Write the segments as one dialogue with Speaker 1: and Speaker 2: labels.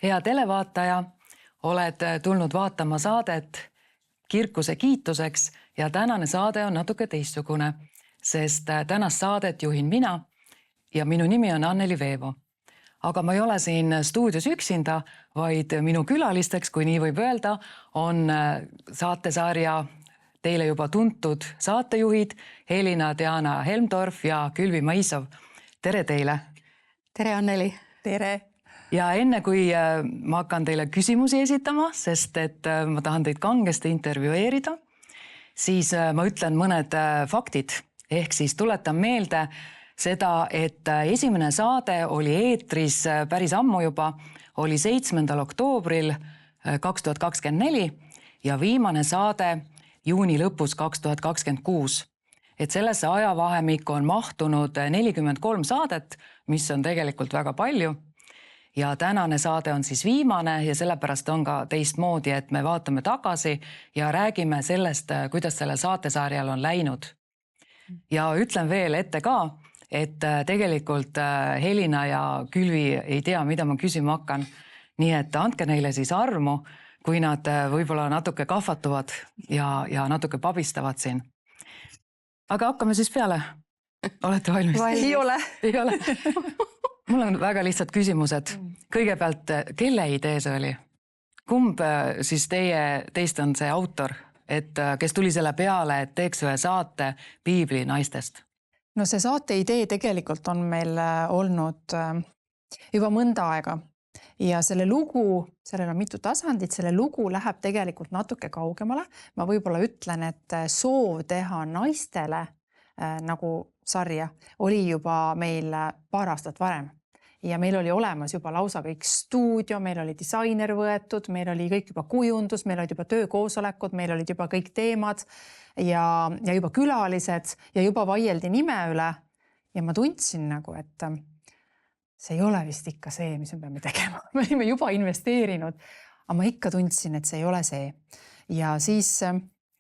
Speaker 1: Hea televaataja, oled tulnud vaatama saadet Kirkuse kiituseks ja tänane saade on natuke teistsugune, sest tänast saadet juhin mina ja minu nimi on Anneli Veevo. Aga ma ei ole siin stuudios üksinda, vaid minu külalisteks, kui nii võib öelda, on saatesarja teile juba tuntud saatejuhid Helina Diana Helmdorf ja Külvi Maisov. Tere teile!
Speaker 2: Tere, Anneli!
Speaker 3: Tere!
Speaker 1: Ja enne kui ma hakkan teile küsimusi esitama, sest et ma tahan teid kangesti intervjueerida, siis ma ütlen mõned faktid. Ehk siis tuletan meelde seda, et esimene saade oli eetris päris ammu juba, oli 7. oktoobril 2024 ja viimane saade juuni lõpus 2026. Et sellesse ajavahemikku on mahtunud 43 saadet, mis on tegelikult väga palju. Ja tänane saade on siis viimane ja sellepärast on ka teistmoodi, et me vaatame tagasi ja räägime sellest, kuidas selle saatesarjal on läinud. Ja ütlen veel ette ka, et tegelikult Helina ja Külvi ei tea, mida ma küsima hakkan. Nii et andke neile siis armu, kui nad võib-olla natuke kahvatuvad ja natuke pabistavad siin. Aga hakkame siis peale. Olete valmis?
Speaker 3: Ei ole.
Speaker 1: Ei ole. Mul on väga lihtsad küsimused. Kõigepealt, kelle idee see oli? Kumb siis teist on see autor, et kes tuli selle peale, et teeks ühe saate Piibli naistest?
Speaker 3: No see saate idee tegelikult on meil olnud juba mõnda aega. Ja selle lugu, sellel on mitu tasandit, selle lugu läheb tegelikult natuke kaugemale. Ma võib-olla ütlen, et soov teha naistele nagu sarja oli juba meil paar aastat varem. Ja meil oli olemas juba lausa kõik stuudio, meil oli disainer võetud, meil oli kõik juba kujundus, meil olid juba töökoosolekud, meil olid juba kõik teemad ja juba külalised ja juba vaieldi nime üle. Ja ma tundsin nagu, et see ei ole vist ikka see, mis me peame tegema. Me olime juba investeerinud, aga ma ikka tundsin, et see ei ole see. Ja siis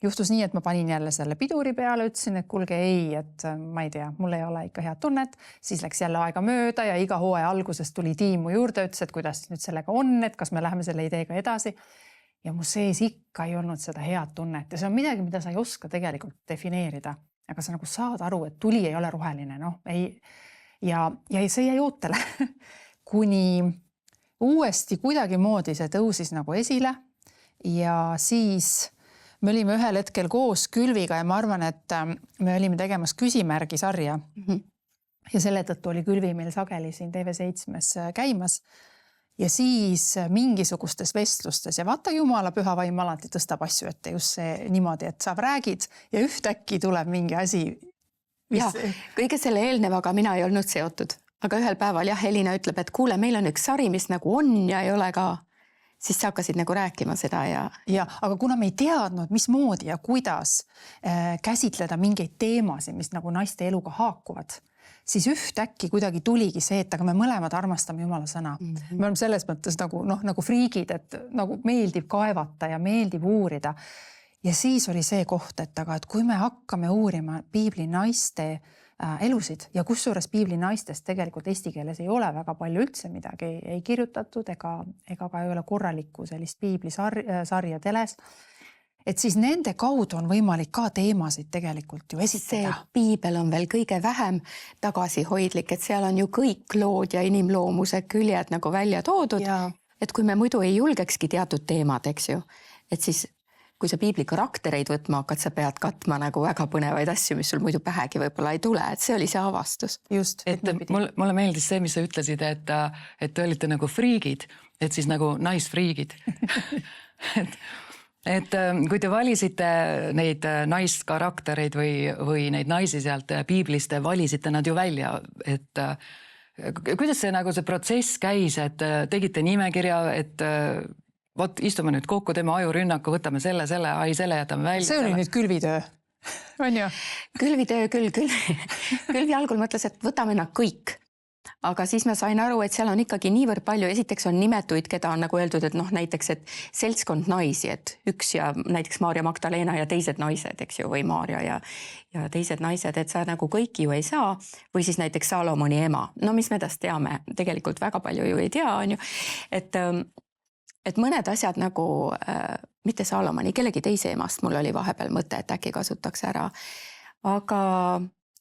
Speaker 3: juhtus nii, et ma panin jälle selle piduri peale, ütlesin, et kuulge ei, et ma ei tea, mul ei ole ikka head tunnet. Siis läks jälle aega mööda ja iga hooaja alguses tuli tiimu juurde, ütles, et kuidas nüüd sellega on, et kas me läheme selle ideega edasi. Ja mu sees ikka ei olnud seda head tunnet. Ja see on midagi, mida sa ei oska tegelikult defineerida. Aga sa nagu saad aru, et tuli ei ole roheline. No, ei. Ja see jäi ootele. Kuni uuesti kuidagi moodi see tõusis nagu esile ja siis me olime ühel hetkel koos Külviga ja ma arvan, et me olime tegemas küsimärgi sarja. Ja selle tõttu oli Külvi meil sageli siin TV7 käimas. Ja siis mingisugustes vestlustes ja vaata Jumala püha vaim alati tõstab asju ette just see niimoodi, et sa räägid ja ühtäkki tuleb mingi asi.
Speaker 2: Ja, kõige selle eelnevaga mina ei olnud seotud. Aga ühel päeval Helina ütleb, et kuule, meil on üks sari, mis nagu on ja ei ole ka. Siis sa hakkasid nagu rääkima seda ja,
Speaker 3: aga kuna me ei teadnud, mis moodi ja kuidas käsitleda mingeid teemasid, mis nagu naiste eluga haakuvad, siis ühtäkki kuidagi tuligi see, et aga me mõlemad armastame Jumala sõna. Me oleme selles mõttes nagu friigid, et nagu meeldib kaevata ja meeldib uurida. Ja siis oli see koht, et kui me hakkame uurima Piibli naiste elusid ja kusjuures Piibli naistest tegelikult eesti keeles ei ole väga palju üldse midagi ei kirjutatud ega ka ei ole korralikku sellist Piibli sarja teles. Et siis nende kaudu on võimalik ka teemasid tegelikult ju esitada.
Speaker 2: See Piibel on veel kõige vähem tagasihoidlik, et seal on ju kõik lood ja inimloomuse küljed nagu välja toodud. Et kui me muidu ei julgekski teatud teemad, eks ju, et siis kui sa Piibli karaktereid võtma hakkad, sa pead katma nagu väga põnevaid asju, mis sul muidu pähegi võib-olla ei tule, et see oli see avastus.
Speaker 3: Just,
Speaker 1: et mulle meeldis see, mis sa ütlesid, et te olite nagu friigid, et siis nagu naisfriigid. et kui te valisite neid naiskaraktereid või neid naisi sealt Piiblist, valisite nad ju välja, et kuidas see nagu see protsess käis, et tegite nimekirja, et vot istume nüüd kokku, teeme ajurünnaku, võtame selle jätame välja.
Speaker 3: See oli nüüd Külvitöö, on ju?
Speaker 2: Külvitöö küll. Külvi algul mõtles, et võtame nad kõik. aga siis ma sain aru, et seal on ikkagi niivõrd palju, esiteks on nimetuid, keda on nagu öeldud, et noh, näiteks, et seltskond naisi, et üks ja näiteks Maarja Magdalena ja teised naised, eks ju, või Maarja ja teised naised, et sa nagu kõiki ju ei saa, või siis näiteks Salomoni ema. No mis me tast teame? Tegelikult väga palju ju ei tea, on ju. Et mõned asjad nagu, mitte Salomoni, kellegi teise emast mul oli vahepeal mõte, et äkki kasutaks ära. Aga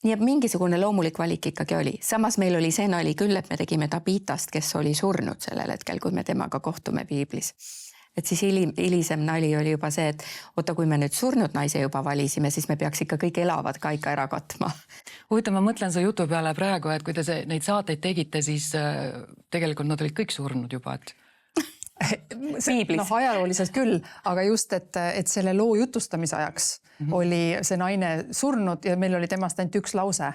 Speaker 2: nii et mingisugune loomulik valik ikkagi oli. Samas meil oli see nali küll, et me tegime Tabitast, kes oli surnud sellel hetkel, kui me temaga kohtume piiblis. Et siis hilisem nali oli juba see, et oota, kui me nüüd surnud naise juba valisime, siis me peaks ikka kõik elavad ka ikka ära katma.
Speaker 1: Huvitav, ma mõtlen su jutu peale praegu, et kui te neid saateid tegite, siis tegelikult nad olid kõik surnud juba, et
Speaker 3: piiblis. Noh, ajalooliselt küll, aga just, et selle loo jutustamise ajaks oli see naine surnud ja meil oli temast ainult üks lause.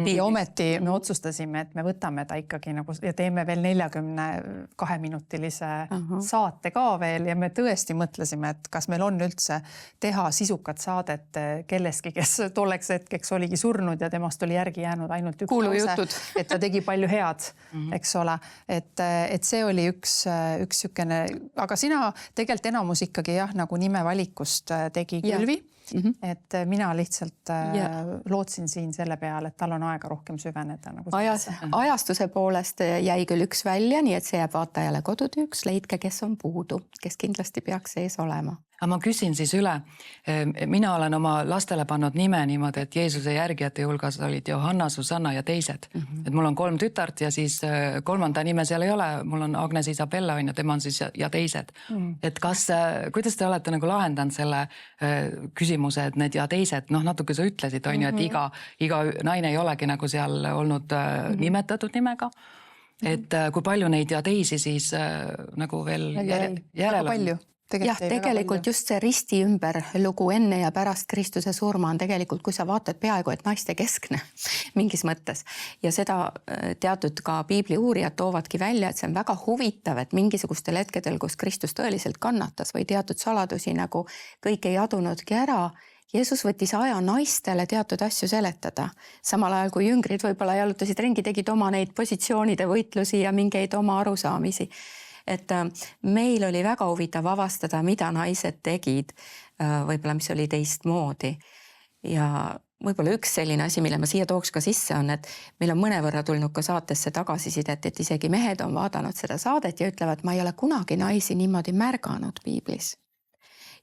Speaker 3: Ja ometi me otsustasime, et me võtame ta ikkagi nagu ja teeme veel 42-minutilise saate ka veel ja me tõesti mõtlesime, et kas meil on üldse teha sisukat saadet kelleski, kes tolleks hetkeks oligi surnud ja temast oli järgi jäänud ainult üks lause, et ta tegi palju head, eks ole. Et see oli üks sükene, aga sina tegelikult enamus ikkagi jah, nagu nimevalikust tegi Külvi. Et mina lihtsalt lootsin siin selle peale, et tal on aega rohkem süveneda. Nagu
Speaker 2: ajastuse poolest jäi küll üks välja, nii et see jääb vaatajale kodutüüks, leidke, kes on puudu, kes kindlasti peaks sees olema.
Speaker 1: Aga ma küsin siis üle. Mina olen oma lastele pannud nime niimoodi, et Jeesuse järgijate hulgas olid Johanna, Susanna ja teised. Et mul on 3 tütart ja siis 3. nime seal ei ole. Mul on Agnes Isabella ja tema on siis ja teised. Et kuidas te olete nagu lahendanud selle küsimuse, et need ja teised, noh natuke sa ütlesid, on ju, et iga naine ei olegi nagu seal olnud nimetatud nimega. Et kui palju neid ja teisi siis nagu veel järele
Speaker 3: palju.
Speaker 2: Jah, tegelikult just see risti ümber lugu enne ja pärast Kristuse surma on tegelikult, kui sa vaatad peaaegu, et naiste keskne mingis mõttes. Ja seda teatud ka piibli uurijad toovadki välja, et see on väga huvitav, et mingisugustel hetkedel, kus Kristus tõeliselt kannatas või teatud saladusi nagu kõik ei adunudki ära, Jeesus võttis aja naistele teatud asju seletada. Samal ajal kui jüngrid võib-olla jalutasid ringi, tegid oma neid positsioonide võitlusi ja mingeid oma arusaamisi. Et meil oli väga huvitav avastada, mida naised tegid, võib-olla mis oli teistmoodi. Ja võib-olla üks selline asi, mille ma siia tooks ka sisse on, et meil on mõnevõrra tulnud ka saatesse tagasisidet, et isegi mehed on vaadanud seda saadet ja ütlevad, ma ei ole kunagi naisi niimoodi märganud piiblis.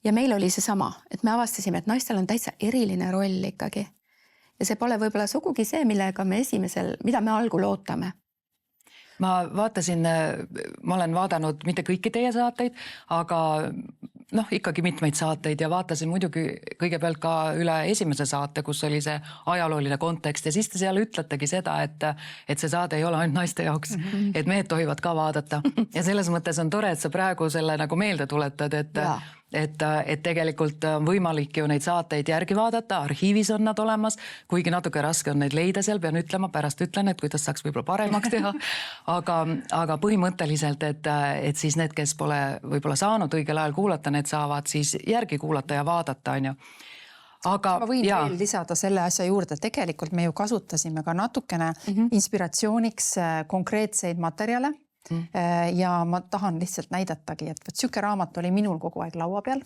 Speaker 2: Ja meil oli see sama, et me avastasime, et naistel on täitsa eriline roll ikkagi. Ja see pole võib-olla sugugi see, millega me mida me algul ootame.
Speaker 1: Ma vaatasin, ma olen vaadanud mitte kõiki teie saateid, aga noh, ikkagi mitmeid saateid ja vaatasin muidugi kõigepealt ka üle esimese saate, kus oli see ajalooline kontekst ja siis te seal ütletegi seda, et see saade ei ole ainult naiste jaoks, et mehed tohivad ka vaadata. Ja selles mõttes on tore, et sa praegu selle nagu meelde tuletad, et tegelikult on võimalik ju neid saateid järgi vaadata, arhiivis on nad olemas, kuigi natuke raske on neid leida seal, pean ütlema, pärast ütlen, et kuidas saaks võib-olla paremaks teha, aga põhimõtteliselt, et siis need, kes pole võib-olla saanud õigel ajal kuulata, need saavad siis järgi kuulata ja vaadata, on ju. Aga,
Speaker 3: ma võin veel lisada selle asja juurde, et tegelikult me ju kasutasime ka natukene inspiratsiooniks konkreetseid materjale. Ja ma tahan lihtsalt näidatagi, et süke raamat oli minul kogu aeg laua peal.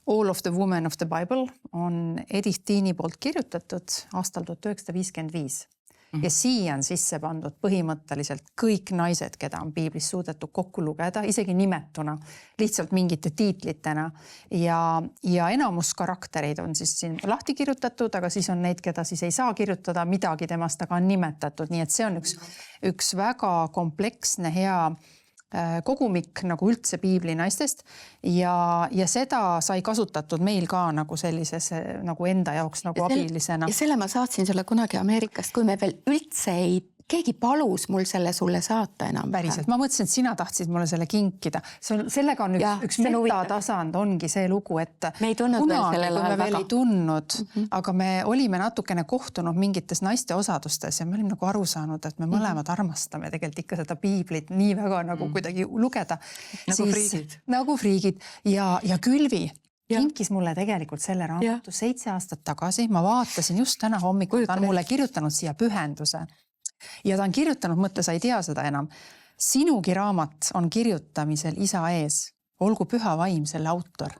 Speaker 3: All of the Women of the Bible on Edith Tiini poolt kirjutatud aastal 1955. Ja siia on sisse pandud põhimõtteliselt kõik naised, keda on piiblis suudetud kokku lugeda, isegi nimetuna, lihtsalt mingite tiitlitena. Ja enamus karaktereid on siis siin lahti kirjutatud, aga siis on neid, keda siis ei saa kirjutada midagi temast, aga on nimetatud. Nii et see on üks väga kompleksne, hea kogumik nagu üldse piibli naistest ja seda sai kasutatud meil ka nagu sellises nagu enda jaoks nagu abilisena.
Speaker 2: Ja selle ma saatsin sulle kunagi Ameerikast, kui me veel üldse keegi palus mul selle sulle saata enam.
Speaker 3: Päriselt, ma mõtlesin, et sina tahtsid mulle selle kinkida. Sellega on üks metatasand, ongi see lugu, et kunagi me veel ei tundnud, aga me olime natukene kohtunud mingites naiste osadustes ja me olime nagu aru saanud, et me mõlemad armastame tegelikult ikka seda piiblit nii väga nagu kuidagi lugeda. Nagu friigid. Ja Külvi kinkis mulle tegelikult selle raamatu 7 aastat tagasi. Ma vaatasin just täna hommikul, ta on mulle kirjutanud siia pühenduse. ja ta on kirjutanud, mõtle, sa ei tea seda enam. Sinugi raamat on kirjutamisel isa ees, olgu püha vaim selle autor.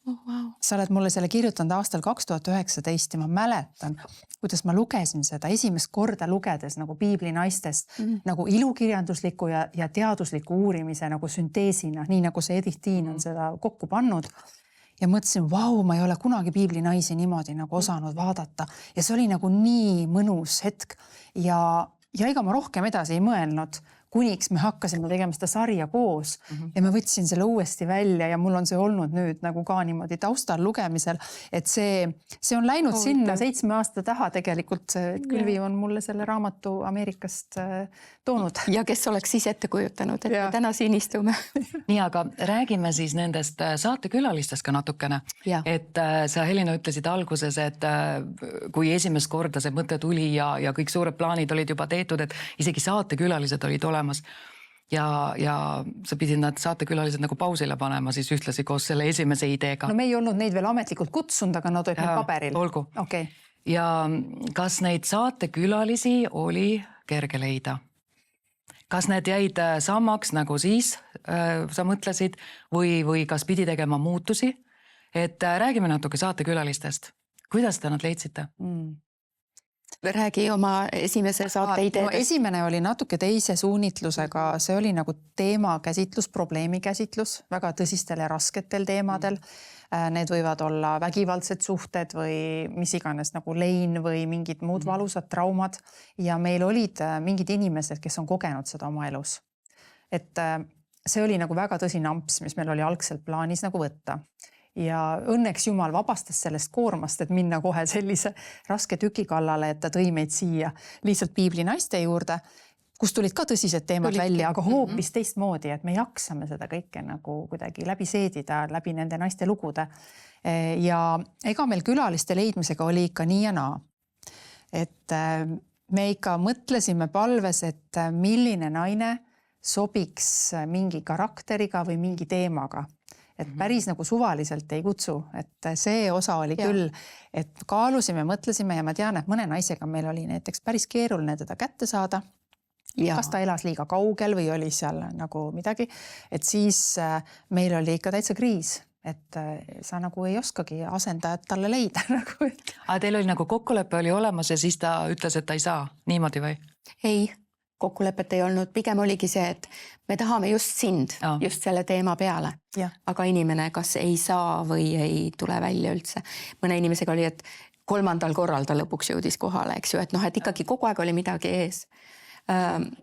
Speaker 2: Oh, wow.
Speaker 3: Sa oled mulle selle kirjutanud aastal 2019 ja ma mäletan, kuidas ma lugesin seda esimest korda lugedes nagu piibli naistest nagu ilukirjandusliku ja teadusliku uurimise nagu sünteesina, nii nagu see Edith Tiin on seda kokku pannud. Ja mõtlesin, vau, ma ei ole kunagi piibli naisi niimoodi nagu osanud vaadata ja see oli nagu nii mõnus hetk ja ega ma rohkem edasi ei mõelnud, kuniks me hakkasime tegema seda sarja koos ja ma võtsin selle uuesti välja ja mul on see olnud nüüd nagu ka niimoodi taustal lugemisel, et see on läinud sinna 7 aasta taha tegelikult, et Külvi on mulle selle raamatu Ameerikast toonud.
Speaker 2: Ja kes oleks siis ette kujutanud, et me täna siin istume.
Speaker 1: Nii, aga räägime siis nendest saatekülalistest ka natukene. Et sa, Helina, ütlesid alguses, et kui esimest korda see mõte tuli ja kõik suured plaanid olid juba tehtud, et isegi saatekülalised olid olemas ja sa pidid nad saatekülalised nagu pausile panema siis ühtlasi koos selle esimese ideega.
Speaker 3: No me ei olnud neid veel ametlikult kutsunud, aga nad olid paberil.
Speaker 1: Olgu.
Speaker 3: Okay.
Speaker 1: Ja kas neid saatekülalisi oli kerge leida? Kas need jäid samaks nagu siis sa mõtlesid või kas pidi tegema muutusi? Et räägime natuke saatekülalistest. Kuidas te nad leidsite?
Speaker 2: Räägi oma esimese saate ideedest.
Speaker 3: No, esimene oli natuke teise suunitlusega, see oli nagu teemakäsitlus, probleemikäsitlus väga tõsistel ja rasketel teemadel. Need võivad olla vägivaldsed suhted või mis iganes nagu lein või mingid muud valusad traumad ja meil olid mingid inimesed, kes on kogenud seda oma elus. Et see oli nagu väga tõsine amps, mis meil oli algselt plaanis nagu võtta. Ja õnneks Jumal vabastas sellest koormast, et minna kohe sellise raske tüki kallale, et ta tõi meid siia lihtsalt piibli naiste juurde, kus tulid ka tõsised teemad välja, aga hoopis teistmoodi, et me jaksame seda kõike nagu kuidagi läbi seedida, läbi nende naiste lugude. Ja ega meil külaliste leidmisega oli ikka nii ja naa. Et me ikka mõtlesime palves, et milline naine sobiks mingi karakteriga või mingi teemaga. Et päris nagu suvaliselt ei kutsu, et see osa oli küll, et kaalusime, mõtlesime ja ma tean, et mõne naisega meil oli näiteks päris keeruline teda kätte saada. Kas ta elas liiga kaugel või oli seal nagu midagi, et siis meil oli ikka täitsa kriis, et sa nagu ei oskagi asendajat talle leida.
Speaker 1: Aga teil oli nagu kokkulepe oli olemas ja siis ta ütles, et ta ei saa niimoodi või?
Speaker 2: Ei, kokkulepet ei olnud, pigem oligi see, et me tahame just sind, just selle teema peale, aga inimene kas ei saa või ei tule välja üldse. Mõne inimesega oli, et 3. korral ta lõpuks jõudis kohale, eks ju, et noh, et ikkagi kogu aeg oli midagi ees.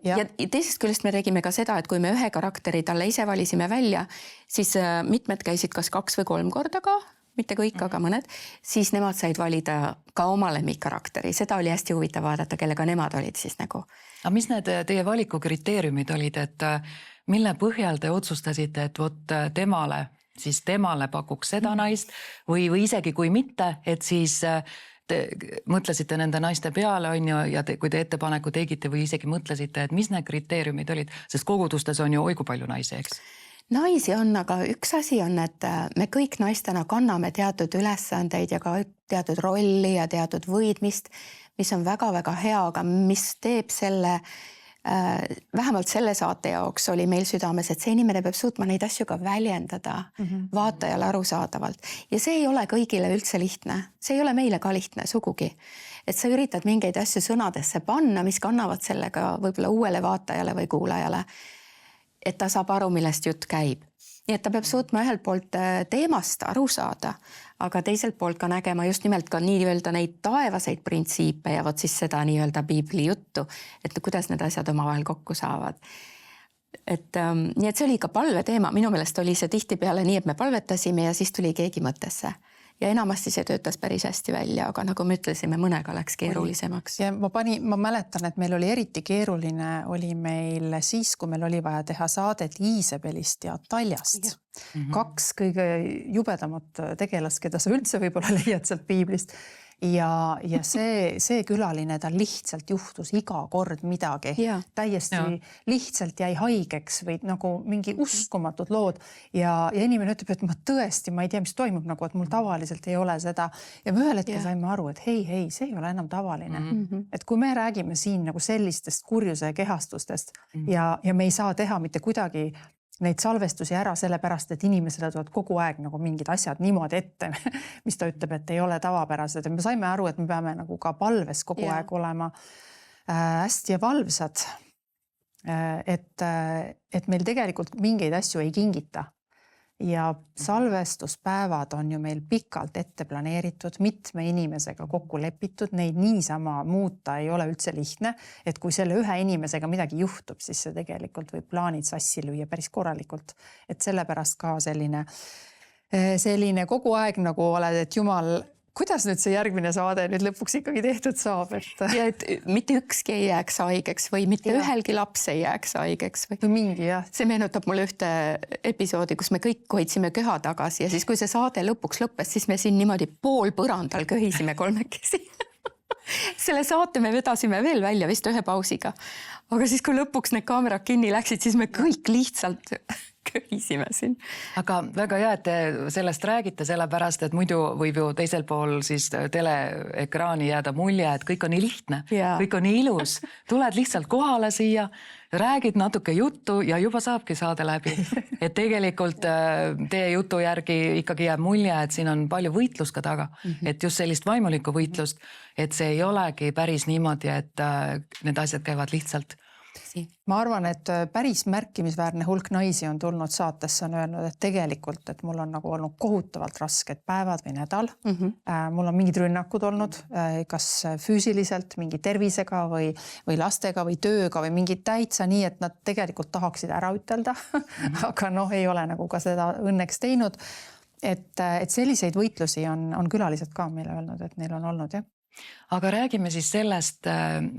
Speaker 2: Ja teisest küljest me tegime ka seda, et kui me ühe karakteri talle ise valisime välja, siis mitmed käisid kas 2 või 3 korda ka, mitte kõik, aga mõned, siis nemad said valida ka oma lemmikkarakteri. Seda oli hästi huvitav vaadata, kellega nemad olid siis nagu.
Speaker 1: Aga mis need teie valikukriteeriumid olid, et mille põhjal te otsustasite, et vot temale pakuks seda naist või isegi kui mitte, et siis te mõtlesite nende naiste peale on ju, ja kui te ettepaneku tegite või isegi mõtlesite, et mis need kriteeriumid olid, sest kogudustes on ju oigu palju naisi, eks?
Speaker 2: Naisi on, aga üks asi on, et me kõik naistena kanname teatud ülesandeid ja ka teatud rolli ja teatud võidmist, mis on väga-väga hea, aga mis teeb selle, vähemalt selle saate jaoks oli meil südames, et see inimene peab suutma neid asju ka väljendada vaatajale arusaadavalt. Ja see ei ole kõigile üldse lihtne. See ei ole meile ka lihtne sugugi. Et sa üritad mingeid asju sõnadesse panna, mis kannavad sellega võib-olla uuele vaatajale või kuulajale, et ta saab aru, millest jutt käib. Nii et ta peab suutma ühelt poolt teemast aru saada, aga teiselt poolt ka nägema just nimelt ka nii-öelda neid taevaseid printsiipe ja vot siis seda nii-öelda piibli juttu, et kuidas need asjad omavahel kokku saavad. Nii et see oli ka palve teema. Minu meelest oli see tihtipeale nii, et me palvetasime ja siis tuli keegi mõttesse. Ja enamasti see töötas päris hästi välja, aga nagu me ütlesime, mõnega läks keerulisemaks.
Speaker 3: Ja ma mäletan, et meil oli eriti keeruline oli meil siis, kui meil oli vaja teha saadet Iisabelist ja Taljast. 2 kõige jubedamat tegelast, keda sa üldse võib-olla leiad sealt piiblist. ja see külaline, tal lihtsalt juhtus iga kord midagi. Täiesti lihtsalt jäi haigeks või nagu mingi uskumatud lood ja inimene ütleb, et ma ei tea, mis toimub nagu, et mul tavaliselt ei ole seda ja me ühel hetkel saime aru, et hei, see ei ole enam tavaline. Et kui me räägime siin nagu sellistest kurjuse kehastustest ja me ei saa teha mitte kuidagi neid salvestusi ära sellepärast, et inimesele tulevad kogu aeg nagu mingid asjad niimoodi ette, mis ta ütleb, et ei ole tavapärased. Ja me saime aru, et me peame nagu ka palves kogu aeg olema hästi valvsad. Et meil tegelikult mingeid asju ei kingita. Ja salvestuspäevad on ju meil pikalt ette planeeritud, mitme inimesega kokku lepitud, neid niisama muuta ei ole üldse lihtne, et kui selle ühe inimesega midagi juhtub, siis see tegelikult võib plaanid sassi lüüa päris korralikult. Et sellepärast ka selline kogu aeg nagu oled, et jumal, kuidas nüüd see järgmine saade nüüd lõpuks ikkagi tehtud saab?
Speaker 2: Ja et mitte ükski ei jääks haigeks või mitte ühelgi laps ei jääks haigeks.
Speaker 3: Või mingi, jah.
Speaker 2: See meenutab mulle ühte episoodi, kus me kõik hoidsime köha tagasi ja siis, kui see saade lõpuks lõppes, siis me siin niimoodi pool põrandal köhisime kolmekesi. Selle saate me vedasime veel välja vist ühe pausiga. Aga siis, kui lõpuks need kaamerad kinni läksid, siis me kõik lihtsalt köhisime siin.
Speaker 1: Aga väga hea, et te sellest räägite, sellepärast, et muidu võib ju teisel pool siis teleekraani jääda mulje, et kõik on nii lihtne, kõik on nii ilus. Tuled lihtsalt kohale siia, räägid natuke juttu ja juba saabki saade läbi. Et tegelikult teie jutu järgi ikkagi jääb mulje, et siin on palju võitlust ka taga. Et just sellist vaimulikku võitlust, et see ei olegi päris niimoodi, et need asjad käivad lihtsalt.
Speaker 3: Ma arvan, et päris märkimisväärne hulk naisi on tulnud saatesse, on öelnud, et tegelikult, et mul on nagu olnud kohutavalt rasked päevad või nädal. Mul on mingid rünnakud olnud, kas füüsiliselt, mingi tervisega või lastega või tööga või mingi täitsa nii, et nad tegelikult tahaksid ära ütelda. Aga ei ole nagu ka seda õnneks teinud. Et selliseid võitlusi on külalised ka meile öelnud, et neil on olnud, jah.
Speaker 1: Aga räägime siis sellest,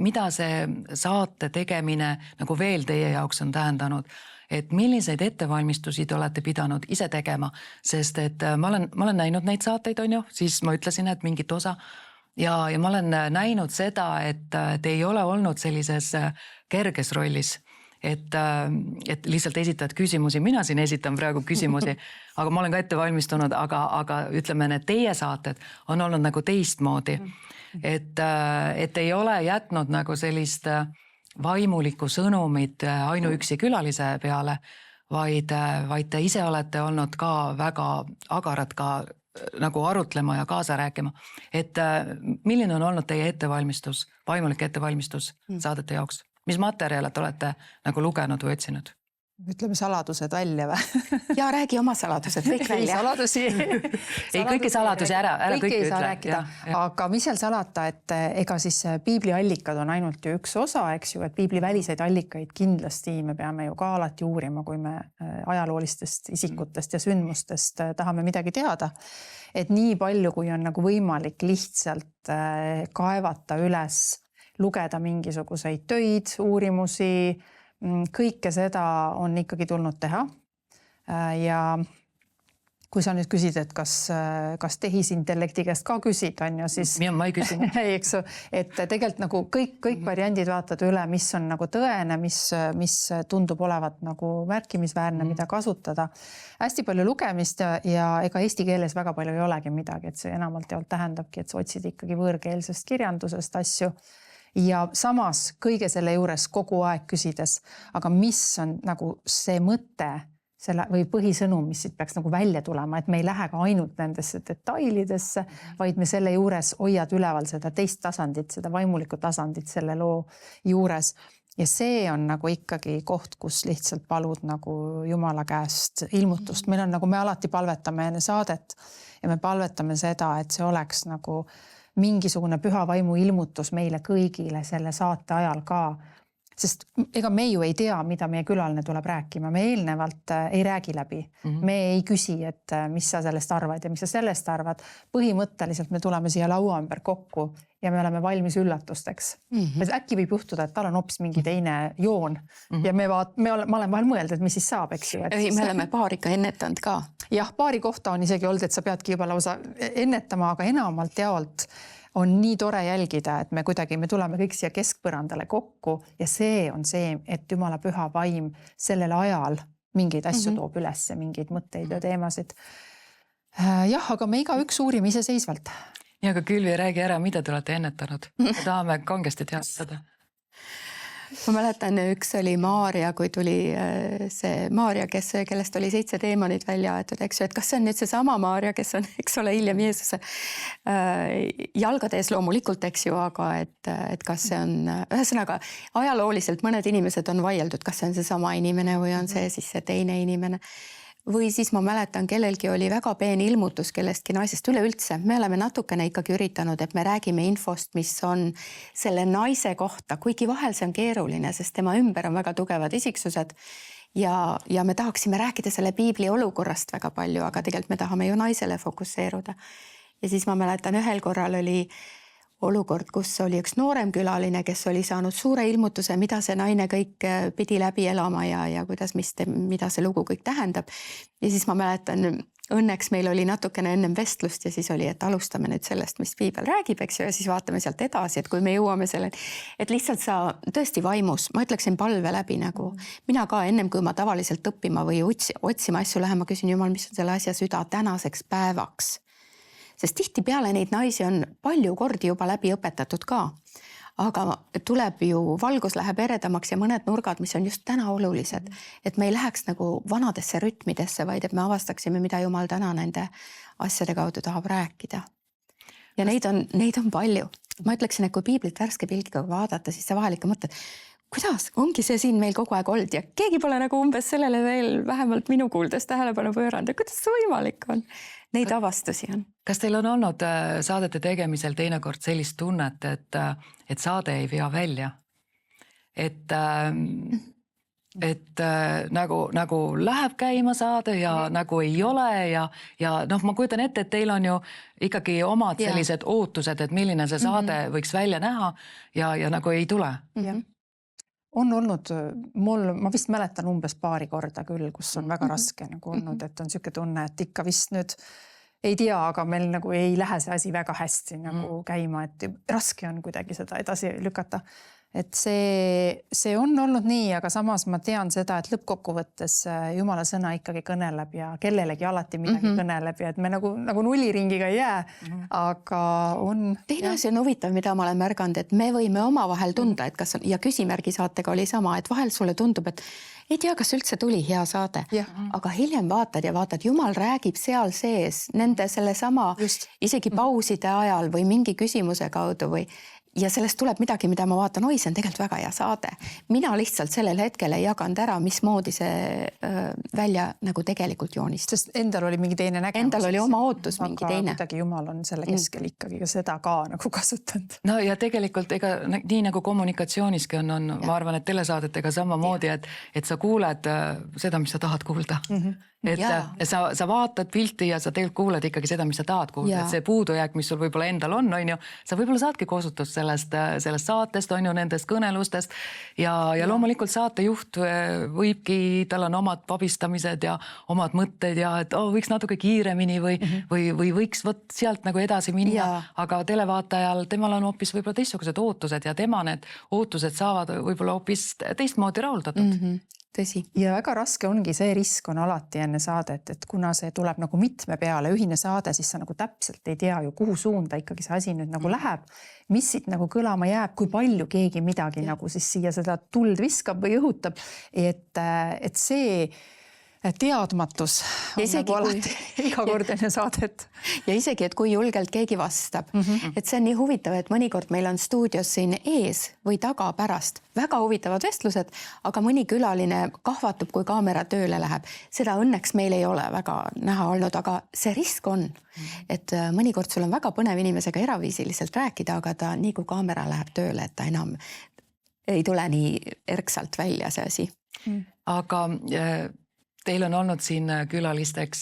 Speaker 1: mida see saate tegemine nagu veel teie jaoks on tähendanud, et milliseid ettevalmistusi te olete pidanud ise tegema, sest et ma olen näinud neid saateid, on ju, siis ma ütlesin, et mingit osa ja ma olen näinud seda, et te ei ole olnud sellises kerges rollis. Et lihtsalt esitad küsimusi, mina siin esitan praegu küsimusi, aga ma olen ka ette valmistunud, aga ütleme, need teie saated on olnud nagu teistmoodi. Et ei ole jätnud nagu sellist vaimulikku sõnumit ainuüksi külalise peale, vaid te ise olete olnud ka väga agarad ka nagu arutlema ja kaasa rääkima. Et milline on olnud teie ettevalmistus, vaimulik ettevalmistus saadete jaoks? Mis materjalid olete nagu lugenud või otsinud?
Speaker 3: Ütleme saladused välja või?
Speaker 2: Ja räägi oma saladused kõik välja.
Speaker 1: Ei, kõiki saladusi ära
Speaker 3: kõike ei saa rääkida. Aga mis seal salata, et ega siis piibliallikad on ainult ju üks osa, eks ju, et piibli väliseid allikaid kindlasti me peame ju ka alati uurima, kui me ajaloolistest isikutest ja sündmustest tahame midagi teada. Et nii palju, kui on nagu võimalik lihtsalt kaevata üles, lugeda mingisuguseid töid, uurimusi, kõike seda on ikkagi tulnud teha. Ja kui sa nüüd küsid, et kas tehisintellekti käest ka küsid, on ju, siis...
Speaker 1: Ma ei küsi.
Speaker 3: Eks, et tegelikult nagu kõik variandid vaatad üle, mis on nagu tõene, mis tundub olevat nagu märkimisväärne, mida kasutada. Hästi palju lugemist ja ega eesti keeles väga palju ei olegi midagi, et see enamalt jaolt tähendabki, et sa otsid ikkagi võõrkeelsest kirjandusest asju. Ja samas kõige selle juures kogu aeg küsides, aga mis on nagu see mõte või põhisõnum, mis siit peaks nagu välja tulema, et me ei lähe ka ainult nendesse detailidesse, vaid me selle juures hoiad üleval seda teist tasandit, seda vaimulikku tasandit selle loo juures. Ja see on nagu ikkagi koht, kus lihtsalt palud nagu Jumala käest ilmutust. Meil on nagu, me alati palvetame enne saadet ja me palvetame seda, et see oleks nagu mingisugune püha vaimu ilmutus meile kõigile selle saate ajal ka. Sest ega me ju ei tea, mida meie külaline tuleb rääkima. Me eelnevalt ei räägi läbi. Me ei küsi, et mis sa sellest arvad ja mis sa sellest arvad. Põhimõtteliselt me tuleme siia laua ümber kokku ja me oleme valmis üllatusteks. Äkki võib juhtuda, et tal on hoopis mingi teine joon ja ma olen vahel mõelnud, et mis siis saab, eks ju.
Speaker 2: Me oleme paar ikka ennetanud ka.
Speaker 3: Jah, paari kohta on isegi olnud, et sa peadki juba lausa ennetama, aga enamalt jaolt on nii tore jälgida, et me tuleme kõik siia keskpõrandale kokku ja see on see, et Jumala püha vaim sellel ajal mingeid asju toob üles, mingeid mõtteid ja teemasid. Jah, aga me igaüks uurime iseseisvalt.
Speaker 1: Ja aga Külvi, räägi ära, mida te olete ennetanud? Me tahame kangesti teadada.
Speaker 2: Ma mäletan, üks oli Maarja, kui tuli see Maarja, kellest oli 7 teemonit välja aetud, eks ju, et kas see on nüüd see sama Maarja, kes on, eks ole, hiljem Jeesuse jalgades loomulikult, eks ju, aga et kas see on, ühesõnaga ajalooliselt mõned inimesed on vaieldud, kas see on see sama inimene või on see siis see teine inimene. Või siis ma mäletan, kellelgi oli väga peen ilmutus kellestki naisest üleüldse. Me oleme natukene ikkagi üritanud, et me räägime infost, mis on selle naise kohta, kuigi vahel see on keeruline, sest tema ümber on väga tugevad isiksused ja me tahaksime rääkida selle piibli olukorrast väga palju, aga tegelikult me tahame ju naisele fokusseeruda. Ja siis ma mäletan, ühel korral oli olukord, kus oli üks noorem külaline, kes oli saanud suure ilmutuse, mida see naine kõik pidi läbi elama ja kuidas, mida see lugu kõik tähendab. Ja siis ma mäletan, õnneks meil oli natukene ennem vestlust ja siis oli, et alustame nüüd sellest, mis piibel räägib, eks ju, ja siis vaatame sealt edasi, et kui me jõuame selle, et lihtsalt sa tõesti vaimus, ma ütleksin palve läbi nagu, mina ka ennem, kui ma tavaliselt õppima või otsima asju lähen, ma küsin Jumal, mis on selle asja süda tänaseks päevaks. Sest tihtipeale neid naisi on palju kordi juba läbi õpetatud ka. Aga tuleb ju, valgus läheb eredamaks ja mõned nurgad, mis on just täna olulised. Et me ei läheks nagu vanadesse rütmidesse, vaid et me avastaksime, mida Jumal täna nende asjade kaudu tahab rääkida. Ja neid on palju. Ma ütleksin, et kui piiblit värske pildiga vaadata, siis sa vahel ikka mõtled, kuidas ongi see siin meil kogu aeg olnud ja keegi pole nagu umbes sellele veel vähemalt minu kuuldes tähelepanu pööranud ja kuidas see võimalik on? Neid avastusi on.
Speaker 1: Kas teil on olnud saadete tegemisel teinekord sellist tunnet, et saade ei vea välja? Et nagu läheb käima saade ja nagu ei ole ja noh, ma kujutan ette, et teil on ju ikkagi omad sellised ootused, et milline see saade võiks välja näha ja nagu ei tule.
Speaker 3: On olnud, ma vist mäletan umbes paari korda küll, kus on väga raske nagu olnud, et on siuke tunne, et ikka vist nüüd ei tea, aga meil nagu ei lähe see asi väga hästi nagu käima, et raske on kuidagi seda edasi lükata. Et see on olnud nii, aga samas ma tean seda, et lõppkokkuvõttes Jumala sõna ikkagi kõneleb ja kellelegi alati midagi kõneleb ja et me nagu nulliringiga ei jää, aga on...
Speaker 2: Teine asi on huvitav, mida ma olen märganud, et me võime omavahel tunda, et kas on, ja küsimärgi saatega oli sama, et vahel sulle tundub, et ei tea, kas üldse tuli hea saade, aga hiljem vaatad, Jumal räägib seal sees nende selle sama isegi pauside ajal või mingi küsimuse kaudu ja sellest tuleb midagi, mida ma vaatan, oi, see on tegelikult väga hea saade. Mina lihtsalt sellel hetkel ei jaganud ära, mismoodi see välja nagu tegelikult joonist.
Speaker 3: Sest endal oli mingi teine nägemus.
Speaker 2: Endal oli oma ootus mingi teine.
Speaker 3: Aga Jumal on selle keskel ikkagi ka seda ka nagu kasutanud.
Speaker 1: No ja tegelikult ega nii nagu kommunikatsiooniski on ma arvan, et telesaadetega samamoodi, et sa kuuled seda, mis sa tahad kuulda. Et sa vaatad pilti ja sa tegelikult kuuled ikkagi seda, mis sa tahad kuulda. Et see puudujääk, mis sul võib-olla endal on ju, sa võib-olla saadki kosutust sellest saatest, on ju, nendest kõnelustest ja loomulikult saatejuht võibki, tal on omad vabistamised ja omad mõtted ja et võiks natuke kiiremini või võiks sealt nagu edasi minna, aga televaatajal, temal on hoopis võib-olla teistsugused ootused ja tema need ootused saavad võib-olla hoopis teistmoodi rahuldatud.
Speaker 2: Tõsi.
Speaker 3: Ja väga raske ongi, see risk on alati enne saadet, et kuna see tuleb nagu mitme peale ühine saade, siis sa nagu täpselt ei tea ju, kuhu suunda ikkagi see asi nüüd nagu läheb, mis siit nagu kõlama jääb, kui palju keegi midagi nagu siis siia seda tuld viskab või õhutab, et see teadmatus on nagu alati iga kord enne saadet.
Speaker 2: Ja isegi, et kui julgelt keegi vastab. Et see on nii huvitav, et mõnikord meil on stuudios siin ees või taga pärast väga huvitavad vestlused, aga mõni külaline kahvatub, kui kaamera tööle läheb. Seda õnneks meil ei ole väga näha olnud, aga see risk on. Et mõnikord sul on väga põnev inimesega eraviisiliselt rääkida, aga ta nii kui kaamera läheb tööle, et ta enam ei tule nii erksalt välja see asi.
Speaker 1: Aga... Teil on olnud siin külalisteks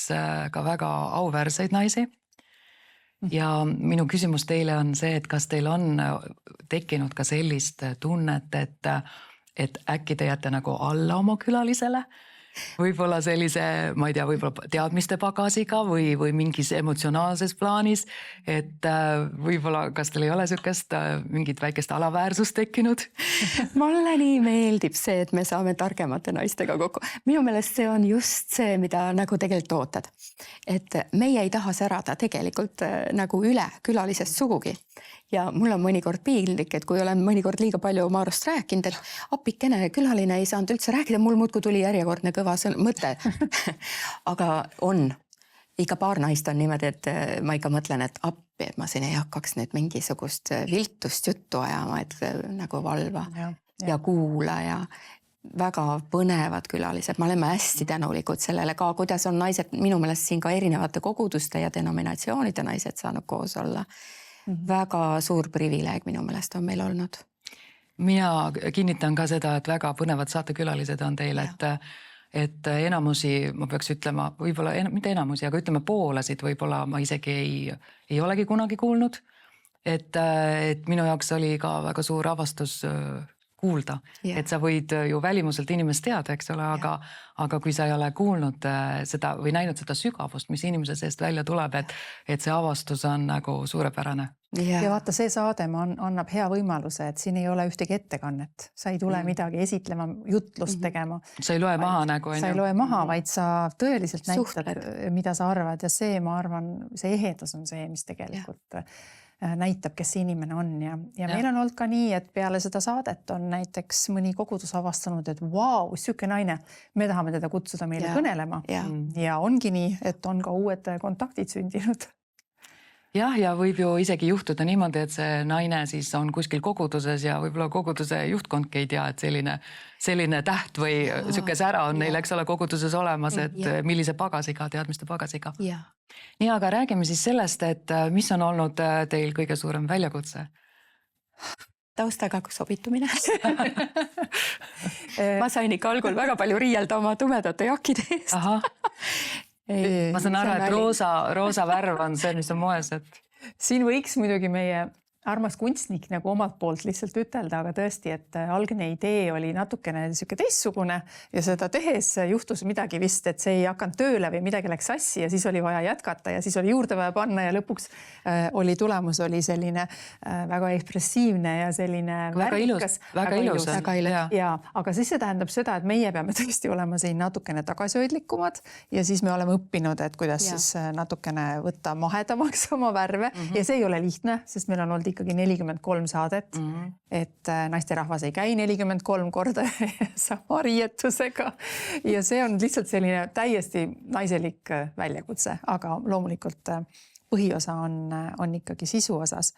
Speaker 1: ka väga auväärseid naisi ja minu küsimus teile on see, et kas teil on tekkinud ka sellist tunnet, et äkki te jääte nagu alla oma külalisele võib-olla sellise, ma ei tea, võib-olla teadmiste pagasiga või mingis emotsionaalses plaanis, et võib-olla, kas teil ei ole niisugust mingit väikest alaväärsust tekkinud?
Speaker 2: Mulle nii meeldib see, et me saame targemate naistega kokku. Minu meelest see on just see, mida nagu tegelikult ootad. Et meie ei taha särada tegelikult nagu üle külalisest sugugi. Ja mul on mõnikord piinlik, et kui olen mõnikord liiga palju Maarost rääkinud, et appikene külaline ei saanud üldse rääkida, mul muudkui tuli järjekordne kõva mõte. Aga on, ikka paar naist on niimoodi, et ma ikka mõtlen, et appi, et ma siin ei hakkaks nüüd mingisugust viltust juttu ajama, et nagu valva ja kuula ja väga põnevad külalised. Me oleme hästi tänulikud sellele ka, kuidas on naised, minu meelest siin ka erinevate koguduste ja denominatsioonide naised saanud koos olla. Väga suur privileeg minu meelest on meil olnud.
Speaker 1: Mina kinnitan ka seda, et väga põnevad saatekülalised on teil, et enamusi, ma peaks ütlema, võib-olla mitte enamusi, aga ütleme poolasid võib-olla ma isegi ei olegi kunagi kuulnud. Et minu jaoks oli ka väga suur avastus kuulda, et sa võid ju välimuselt inimest teada, eks ole, aga kui sa ei ole kuulnud seda või näinud seda sügavust, mis inimese seest välja tuleb, et see avastus on nagu suurepärane.
Speaker 3: Ja vaata, see saade annab hea võimaluse, et siin ei ole ühtegi ettekannet. Sa ei tule midagi esitlema, jutlust tegema.
Speaker 1: Sa ei loe maha nagu.
Speaker 3: Sa ei loe maha, vaid sa tõeliselt näitad, mida sa arvad ja see, ma arvan, see ehedus on see, mis tegelikult näitab, kes see inimene on ja meil on olnud ka nii, et peale seda saadet on näiteks mõni kogudus avastanud, et vau, süke naine, me tahame teda kutsuda meile kõnelema ja ongi nii, et on ka uued kontaktid sündinud.
Speaker 1: Jah, ja võib ju isegi juhtuda niimoodi, et see naine siis on kuskil koguduses ja võib-olla koguduse juhtkondki ei tea, et selline täht või süke sära on neil, eks ole, koguduses olemas, et millise pagasiga, teadmiste pagasiga. Nii, aga räägime siis sellest, et mis on olnud teil kõige suurem väljakutse?
Speaker 2: Taustaga sobitumine. Ma sain ikka algul väga palju riielda oma tumedate jakkide eest.
Speaker 1: Aha. Ma saan aru, et roosa värv on see, mis on moes, et...
Speaker 3: Siin võiks muidugi meie armas kunstnik nagu omalt poolt lihtsalt ütelda, aga tõesti, et algne idee oli natukene siuke teistsugune ja seda tehes juhtus midagi vist, et see ei hakanud tööle või midagi läks sassi ja siis oli vaja jätkata ja siis oli juurde vaja panna ja lõpuks oli tulemus oli selline väga ekspressiivne ja selline värvikas.
Speaker 1: Väga ilus.
Speaker 3: Ja, aga siis see tähendab seda, et meie peame tõesti olema siin natukene tagasihoidlikumad ja siis me oleme õppinud, et kuidas siis natukene võtta mahedamaks oma värve ja see ei ole lihtne, sest meil on olnud ikkagi 43 saadet, et naisterahvas ei käi 43 korda sama riietusega ja see on lihtsalt selline täiesti naiselik väljakutse, aga loomulikult põhiosa on ikkagi sisu osas.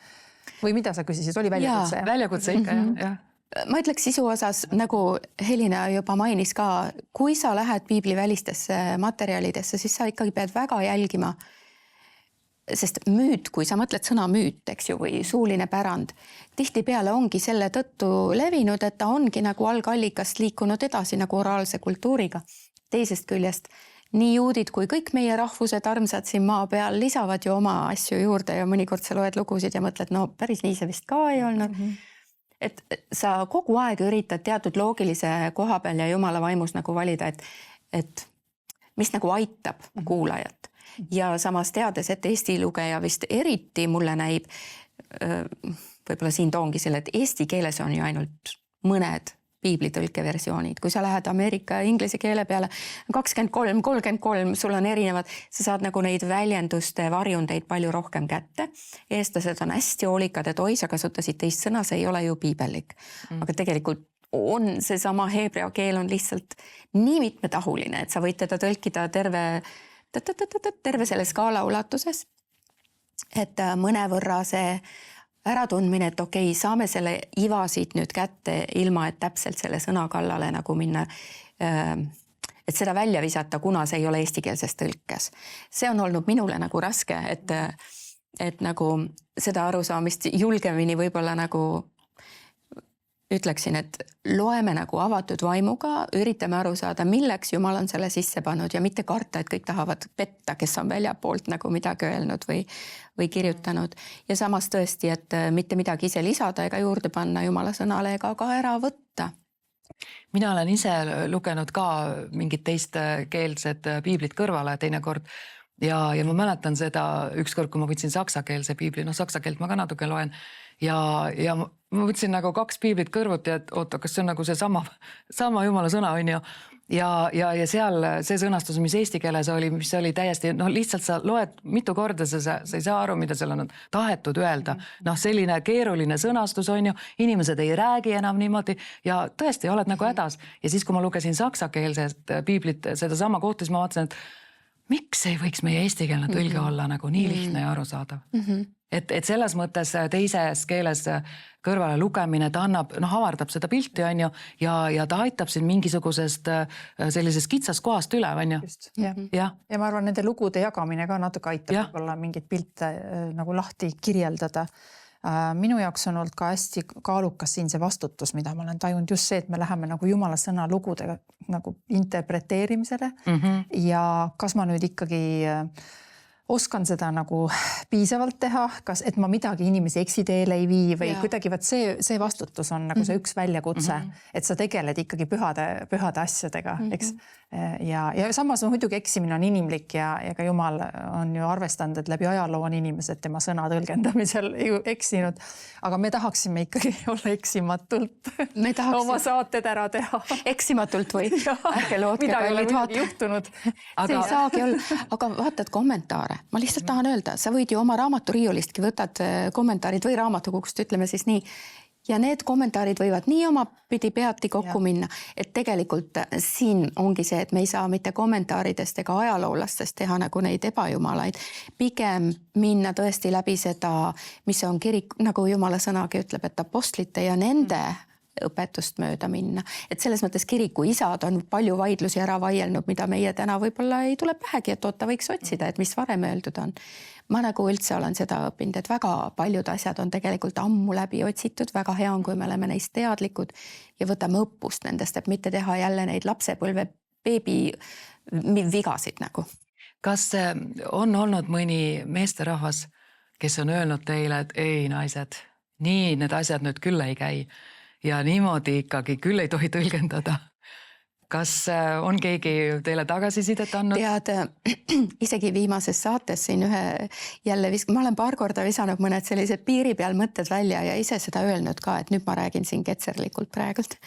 Speaker 3: Või mida sa küsisid, oli väljakutse?
Speaker 1: Väljakutse ikka, jah.
Speaker 2: Ma ütleks sisu osas, nagu Helina juba mainis ka, kui sa lähed piiblivälistesse materjalidesse, siis sa ikkagi pead väga jälgima, sest müüt, kui sa mõtled sõna müüt, eks ju, või suuline pärand, tihtipeale ongi selle tõttu levinud, et ta ongi nagu algallikast liikunud edasi nagu oraalse kultuuriga. Teisest küljest, nii juudid kui kõik meie rahvused armsad siin maa peal lisavad ju oma asju juurde ja mõnikord sa loed lugusid ja mõtled, no päris nii see vist ka ei olnud. Et sa kogu aeg üritad teatud loogilise koha peal ja jumala vaimus nagu valida, et mis nagu aitab kuulajat. Ja samas teades, et Eesti lugeja vist eriti mulle näib, võib-olla siin toongi selle, et eesti keeles on ju ainult mõned piiblitõlke versioonid. Kui sa lähed Ameerika ja inglise keele peale 23, 33, sul on erinevad, sa saad nagu neid väljenduste varjundeid palju rohkem kätte. Eestlased on hästi hoolikad, et oi, sa kasutasid teist sõna, see ei ole ju piibellik. Aga tegelikult on see sama heebrea keel on lihtsalt nii mitmetahuline, et sa võid teda tõlkida terve selle skaala ulatuses, et mõnevõrra see äratundmine, et okei, saame selle ivasid nüüd kätte ilma, et täpselt selle sõna kallale nagu minna, et seda välja visata, kuna see ei ole eestikeelses tõlkes. See on olnud minule nagu raske, et nagu seda arusaamist julgemini võib-olla nagu ütleksin, et loeme nagu avatud vaimuga, üritame aru saada, milleks Jumal on selle sisse pannud ja mitte karta, et kõik tahavad petta, kes on väljapoolt nagu midagi öelnud või kirjutanud. Ja samas tõesti, et mitte midagi ise lisada ega juurde panna Jumala sõnale ega ka ära võtta.
Speaker 1: mina olen ise lugenud ka mingit teistkeelset piiblit kõrvale teinekord ja ma mäletan seda ükskord, kui ma võtsin saksakeelse piibli, saksa keelt ma ka natuke loen ja ma võtsin nagu 2 piiblit kõrvuti, et oota, kas see on nagu see sama jumala sõna on ju. Ja seal see sõnastus, mis eesti keeles oli, mis oli täiesti, lihtsalt sa loed mitu korda, sa ei saa aru, mida seal on tahetud öelda. Selline keeruline sõnastus on ju, inimesed ei räägi enam niimoodi ja tõesti oled nagu hädas. Ja siis, kui ma lugesin saksakeelset piiblit, seda sama kohta, siis ma vaatasin, et miks ei võiks meie eestikeelne tõlge olla nagu nii lihtne ja arusaadav. Et selles mõttes teises keeles kõrvale lugemine, ta annab, avardab seda pilti on ju ja ta aitab siin mingisugusest sellisest kitsast kohast üle, on ju.
Speaker 3: Ja ma arvan, nende lugude jagamine ka natuke aitab võib-olla mingit pilte nagu lahti kirjeldada. Minu jaoks on olnud ka hästi kaalukas siin see vastutus, mida ma olen tajunud just see, et me läheme nagu jumala sõna lugudega nagu interpreteerimisele ja kas ma nüüd ikkagi oskan seda nagu piisavalt teha, kas, et ma midagi inimesi eksiteele ei vii või kuidagi see vastutus on nagu see üks väljakutse, et sa tegeled ikkagi pühade asjadega, eks. Ja samas muidugi eksimine on inimlik ja ka Jumal on ju arvestanud, et läbi ajaloo on inimesed tema sõna tõlgendamisel ju eksinud, aga me tahaksime ikkagi olla eksimatult oma saated ära teha.
Speaker 2: Eksimatult või? Ärge lootke, kallid
Speaker 3: juhtunud.
Speaker 2: See ei saagi olla, aga vaatad kommentaare. Ma lihtsalt tahan öelda, sa võid ju oma raamaturiiulistki võtad kommentaarid või raamatukogust, ütleme siis nii. Ja need kommentaarid võivad nii oma pidi peati kokku minna, et tegelikult siin ongi see, et me ei saa mitte kommentaaridest ega ajaloolastest teha nagu neid ebajumalaid. Pigem minna tõesti läbi seda, mis on kirik, nagu Jumala sõnagi ütleb, et apostlite ja nende õpetust mööda minna. Et selles mõttes kiriku isad on palju vaidlusi ära vaielnud, mida meie täna võib-olla ei tule pähegi, et oota võiks otsida, et mis varem öeldud on. Ma nagu üldse olen seda õppinud, et väga paljud asjad on tegelikult ammu läbi otsitud, väga hea on, kui me oleme neist teadlikud ja võtame õppust nendest, et mitte teha jälle neid lapsepõlve beebi vigasid nagu.
Speaker 1: Kas on olnud mõni meesterahvas, kes on öelnud teile, et ei naised, nii need asjad nüüd küll ei käi ja niimoodi ikkagi küll ei tohi tõlgendada? Kas on keegi teile tagasisidet andnud?
Speaker 2: Tead, isegi viimases saates siin ma olen paar korda visanud mõned sellised piiri peal mõtted välja ja ise seda öelnud ka, et nüüd ma räägin siin ketserlikult praegult.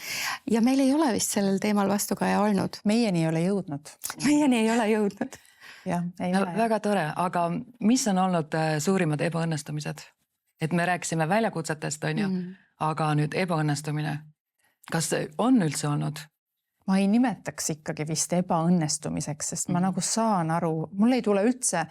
Speaker 2: Ja meil ei ole vist sellel teemal vastukaja olnud.
Speaker 3: Meieni ei ole jõudnud.
Speaker 2: Meieni ei ole jõudnud.
Speaker 3: Ja, ei ole.
Speaker 1: Väga tore, aga mis on olnud suurimad ebaõnnestumised? Et me rääkisime väljakutsetest, on ju, aga nüüd ebaõnnestumine. Kas on üldse olnud?
Speaker 3: Ma ei nimetaks ikkagi vist ebaõnnestumiseks, sest ma nagu saan aru, mul ei tule üldse,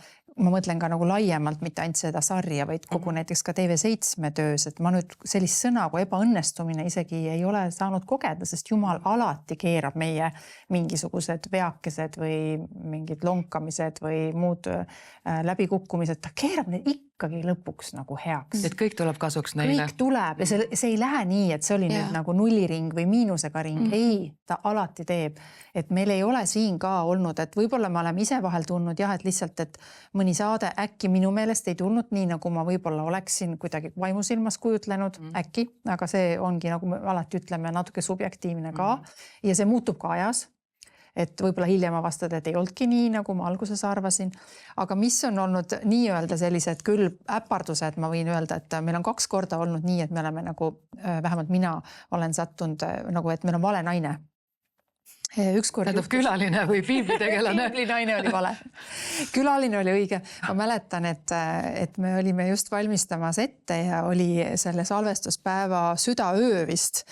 Speaker 3: ma mõtlen ka nagu laiemalt, mitte ainult seda sarja, vaid kogu näiteks ka TV7 töös, et ma nüüd sellist sõna kui ebaõnnestumine isegi ei ole saanud kogeda, sest Jumal alati keerab meie mingisugused veakesed või mingid lonkamised või muud läbikukkumised, ta keerab need ikkagi lõpuks nagu heaks.
Speaker 1: Et kõik tuleb kasuks neile.
Speaker 3: Kõik tuleb ja see ei lähe nii, et see oli nüüd nagu nulliring või miinusega ring. Ei, ta alati teeb. Et meil ei ole siin ka olnud, et võib-olla me oleme ise vahel tundnud jah, et lihtsalt, et mõni saade äkki minu meelest ei tulnud nii, nagu ma võib-olla oleksin kuidagi vaimusilmas kujutlenud äkki, aga see ongi, nagu me alati ütleme, natuke subjektiivne ka ja see muutub ka ajas. Et võib-olla hiljem avastada, et ei oldki nii, nagu ma alguses arvasin. Aga mis on olnud nii-öelda sellised küll äpardused, ma võin öelda, et meil on 2 korda olnud nii, et me oleme nagu, vähemalt mina olen sattunud nagu, et meil on vale naine.
Speaker 1: Tähendab külaline või piiblitegelane?
Speaker 3: Piiblinaine oli vale. Külaline oli õige. Ma mäletan, et me olime just valmistamas ette ja oli selle salvestuspäeva südaöö vist,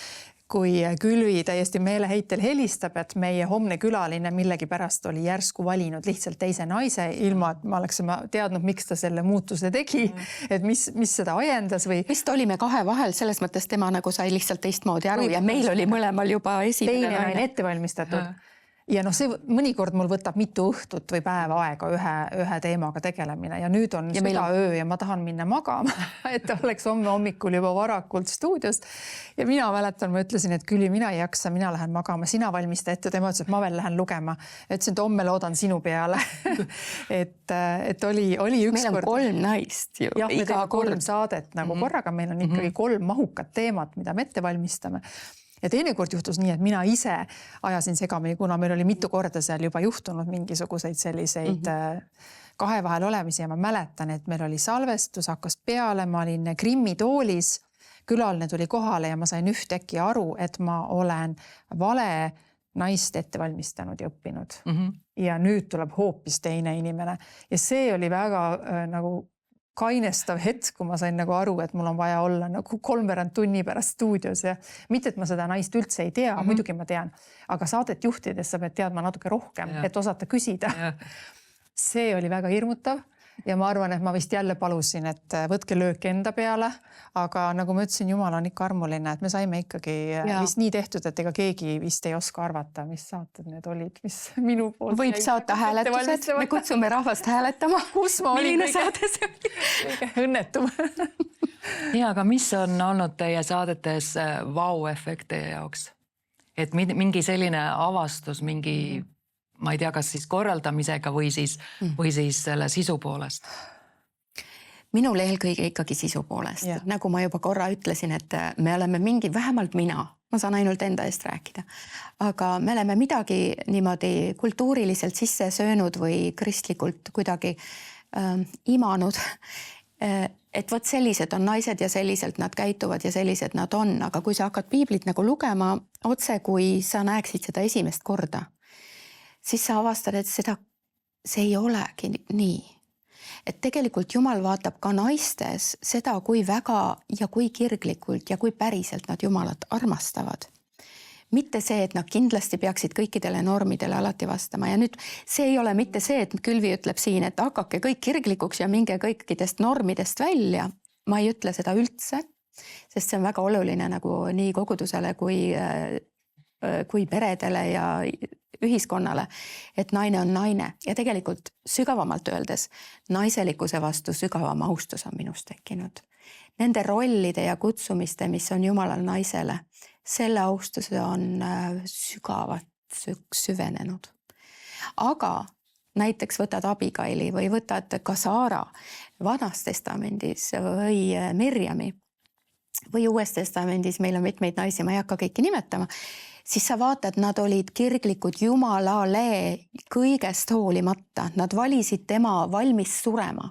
Speaker 3: kui Külvi täiesti meeleheitel helistab, et meie homne külaline millegi pärast oli järsku valinud lihtsalt teise naise, ilma et ma oleksime teadnud, miks ta selle muutuse tegi, et mis seda ajendas või...
Speaker 2: Vist olime 2 vahel, selles mõttes tema nagu sai lihtsalt teistmoodi aru ja meil oli mõlemal juba esimene
Speaker 3: naine ette valmistatud. Ja see mõnikord mul võtab mitu õhtut või päeva aega ühe teemaga tegelemine ja nüüd on südaöö ja ma tahan minna magama, et oleks homme hommikul juba varakult stuudios. Ja mina mäletan, ma ütlesin, et Külli, mina ei jaksa, mina lähen magama, sina valmista ette, tema ütles, et ma veel lähen lugema. Ütlesin, et homme loodan sinu peale. et oli üks
Speaker 2: meil on
Speaker 3: kord...
Speaker 2: 3 naist ju.
Speaker 3: Jah, me teeme 3 saadet nagu korraga, meil on ikkagi 3 mahukat teemat, mida me ette valmistame. ja teinekord juhtus nii, et mina ise ajasin segamini, kuna meil oli mitu korda seal juba juhtunud mingisuguseid selliseid kahe vahel olemisi ja ma mäletan, et meil oli salvestus, hakkas peale, ma olin Krimmi toolis, külaline tuli kohale ja ma sain ühtäkki aru, et ma olen vale naist ette valmistanud ja õppinud. Ja nüüd tuleb hoopis teine inimene ja see oli väga nagu kainestav hetk, kui ma sain nagu aru, et mul on vaja olla nagu 3 tunni pärast stuudios ja mitte, et ma seda naist üldse ei tea, muidugi ma tean, aga saadet juhtides sa pead teadma natuke rohkem, et osata küsida. See oli väga hirmutav ja ma arvan, et ma vist jälle palusin, et võtke löök enda peale, aga nagu ma ütlesin, Jumal on ikka armuline, et me saime ikkagi vist nii tehtud, et ega keegi vist ei oska arvata, mis saated need olid, mis minu poolt.
Speaker 2: Võib saata hääletused, me kutsume rahvast hääletama.
Speaker 3: Kus ma olin
Speaker 2: kõige
Speaker 3: õnnetum.
Speaker 1: Ja, aga mis on olnud teie saadetes vau-efekt teie jaoks? Et mingi selline avastus, mingi ma ei tea, kas siis korraldamisega või siis selle sisu poolest?
Speaker 2: Minul eelkõige ikkagi sisu poolest. Nagu ma juba korra ütlesin, et me oleme vähemalt mina saan ainult enda eest rääkida, aga me oleme midagi niimoodi kultuuriliselt sisse söönud või kristlikult kuidagi imanud, et võt sellised on naised ja selliselt nad käituvad ja sellised nad on, aga kui sa hakkad piiblit nagu lugema otse, kui sa näeksid seda esimest korda, siis sa avastad, et see ei olegi nii. Et tegelikult Jumal vaatab ka naistes seda, kui väga ja kui kirglikult ja kui päriselt nad Jumalat armastavad. Mitte see, et nad kindlasti peaksid kõikidele normidele alati vastama. Ja nüüd see ei ole mitte see, et Külvi ütleb siin, et hakake kõik kirglikuks ja minge kõikidest normidest välja. Ma ei ütle seda üldse, sest see on väga oluline nagu nii kogudusele kui peredele ja ühiskonnale, et naine on naine ja tegelikult sügavamalt öeldes naiselikkuse vastu sügavam austus on minust tekkinud. Nende rollide ja kutsumiste, mis on Jumalal naisele, selle austuse on sügavat süvenenud. Aga näiteks võtad Abigaili või võtad ka Saara Vanas testamendis või Mirjami või Uues testamendis, meil on mitmeid naisi, ma ei hakka kõiki nimetama, siis sa vaatad, nad olid kirglikud Jumalale kõigest hoolimata. Nad valisid tema valmis surema.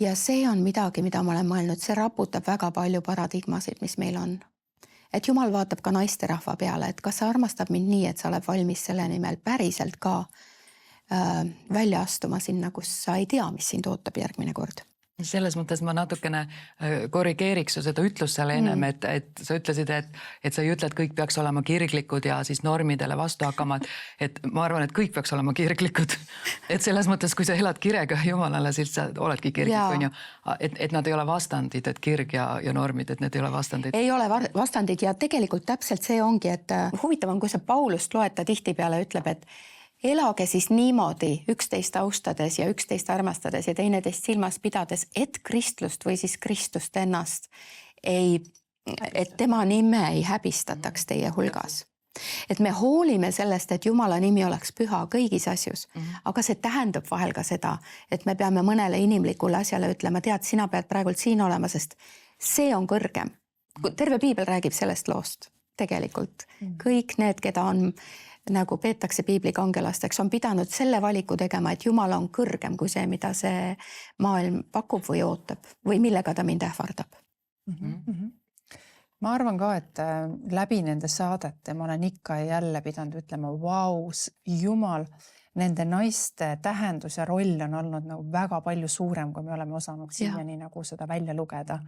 Speaker 2: Ja see on midagi, mida ma olen mõelnud. See raputab väga palju paradigmasid, mis meil on. Et Jumal vaatab ka naisterahva peale, et kas sa armastab mind nii, et sa oled valmis selle nimel päriselt ka välja astuma sinna, kus sa ei tea, mis sind ootab järgmine kord.
Speaker 1: Selles mõttes ma natukene korrigeeriks seda ütlust seal ennem, et sa ütlesid, et sa ei ütle, et kõik peaks olema kirglikud ja siis normidele vastu hakkama, et ma arvan, et kõik peaks olema kirglikud. Et selles mõttes, kui sa elad kirega Jumalale, siis sa oledki kirglik, on ju. Et nad ei ole vastandid, et kirg ja normid, et need ei ole vastandid.
Speaker 2: Ei ole vastandid ja tegelikult täpselt see ongi, et huvitav on, kui sa Paulust loed, ta tihtipeale ütleb, et elage siis niimoodi üksteist austades ja üksteist armastades ja teineteist silmas pidades, et kristlust või siis Kristust ennast et tema nime ei häbistataks teie hulgas. Et me hoolime sellest, et Jumala nimi oleks püha kõigis asjus, aga see tähendab vahel ka seda, et me peame mõnele inimlikule asjale ütlema, tead, sina pead praegult siin olema, sest see on kõrgem. Terve piibel räägib sellest loost tegelikult. Kõik need, keda on nagu peetakse piibli kangelasteks, on pidanud selle valiku tegema, et Jumal on kõrgem kui see, mida see maailm pakub või ootab või millega ta mind ähvardab.
Speaker 3: Ma arvan ka, et läbi nende saadete ma olen ikka ja jälle pidanud ütlema, vau, Jumal, nende naiste tähendus ja roll on olnud nagu väga palju suurem, kui me oleme osanud siiani nagu seda välja lugeda.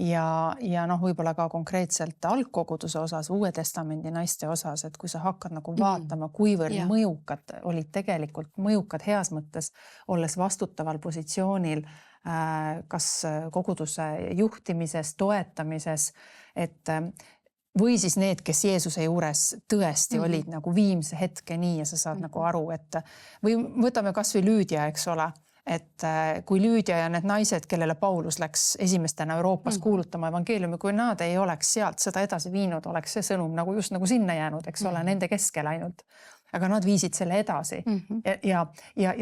Speaker 3: Ja võib-olla ka konkreetselt algkoguduse osas, Uue Testamendi naiste osas, et kui sa hakkad nagu vaatama, kuivõrd mõjukad olid tegelikult mõjukad heas mõttes, olles vastutaval positsioonil, kas koguduse juhtimises, toetamises, või siis need, kes Jeesuse juures tõesti olid nagu viimse hetkeni ja sa saad nagu aru, et või võtame kas või Lüüdia, eks ole, et kui Lüüdia ja need naised, kellele Paulus läks esimestena Euroopas kuulutama evangeeliumi, kui nad ei oleks sealt seda edasi viinud, oleks see sõnum nagu just nagu sinna jäänud, eks ole, nende keskel ainult. Aga nad viisid selle edasi. Ja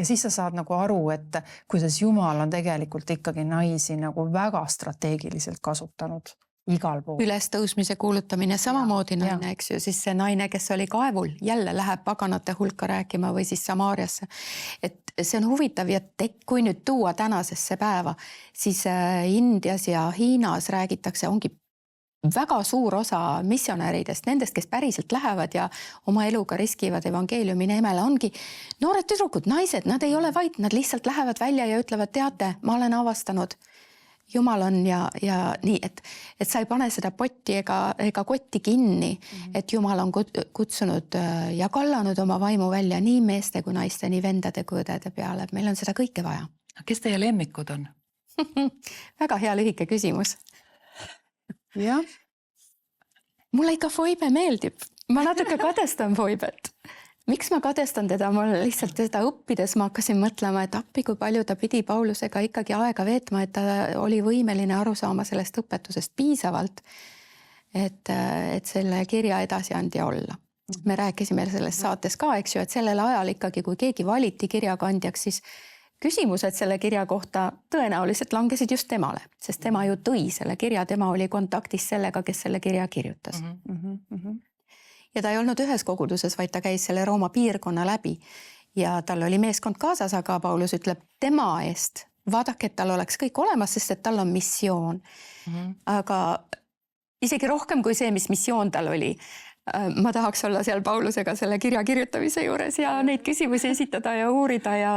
Speaker 3: siis sa saad nagu aru, et kuidas Jumal on tegelikult ikkagi naisi nagu väga strateegiliselt kasutanud igal pool.
Speaker 2: Ülestõusmise kuulutamine, samamoodi naine, eks ju, siis see naine, kes oli kaevul, jälle läheb paganate hulka rääkima või siis Samaariasse. Et see on huvitav ja kui nüüd tuua tänasesse päeva, siis Indias ja Hiinas räägitakse, ongi väga suur osa missionäridest, nendest, kes päriselt lähevad ja oma eluga riskivad evangeeliumi nimele, ongi noored tüdrukud, naised, nad ei ole vait, nad lihtsalt lähevad välja ja ütlevad, teate, ma olen avastanud, Jumal on ja nii, et sa ei pane seda potti ega kotti kinni, et Jumal on kutsunud ja kallanud oma vaimu välja nii meeste kui naiste, nii vendade kui õdede peale, et meil on seda kõike vaja.
Speaker 1: Kes teie lemmikud on?
Speaker 2: Väga hea lühike küsimus.
Speaker 3: Jah.
Speaker 2: Mulle ikka Foibe meeldib. Ma natuke kadestan Foibet. Miks ma kadestan teda? Mul lihtsalt seda õppides ma hakkasin mõtlema, et appi, kui palju ta pidi Paulusega ikkagi aega veetma, et ta oli võimeline aru saama sellest õpetusest piisavalt, et selle kirja edasiandja olla. Me rääkisime selles saates ka, eks ju, et sellel ajal ikkagi, kui keegi valiti kirjakandjaks, siis küsimused selle kirja kohta tõenäoliselt langesid just temale, sest tema ju tõi selle kirja, tema oli kontaktis sellega, kes selle kirja kirjutas. Ja ta ei olnud ühes koguduses, vaid ta käis selle Rooma piirkonna läbi ja tal oli meeskond kaasas, aga Paulus ütleb tema eest, vaadake, et tal oleks kõik olemas, sest et tal on missioon. Aga isegi rohkem kui see, mis missioon tal oli, ma tahaks olla seal Paulusega selle kirja kirjutamise juures ja neid küsimusi esitada ja uurida ja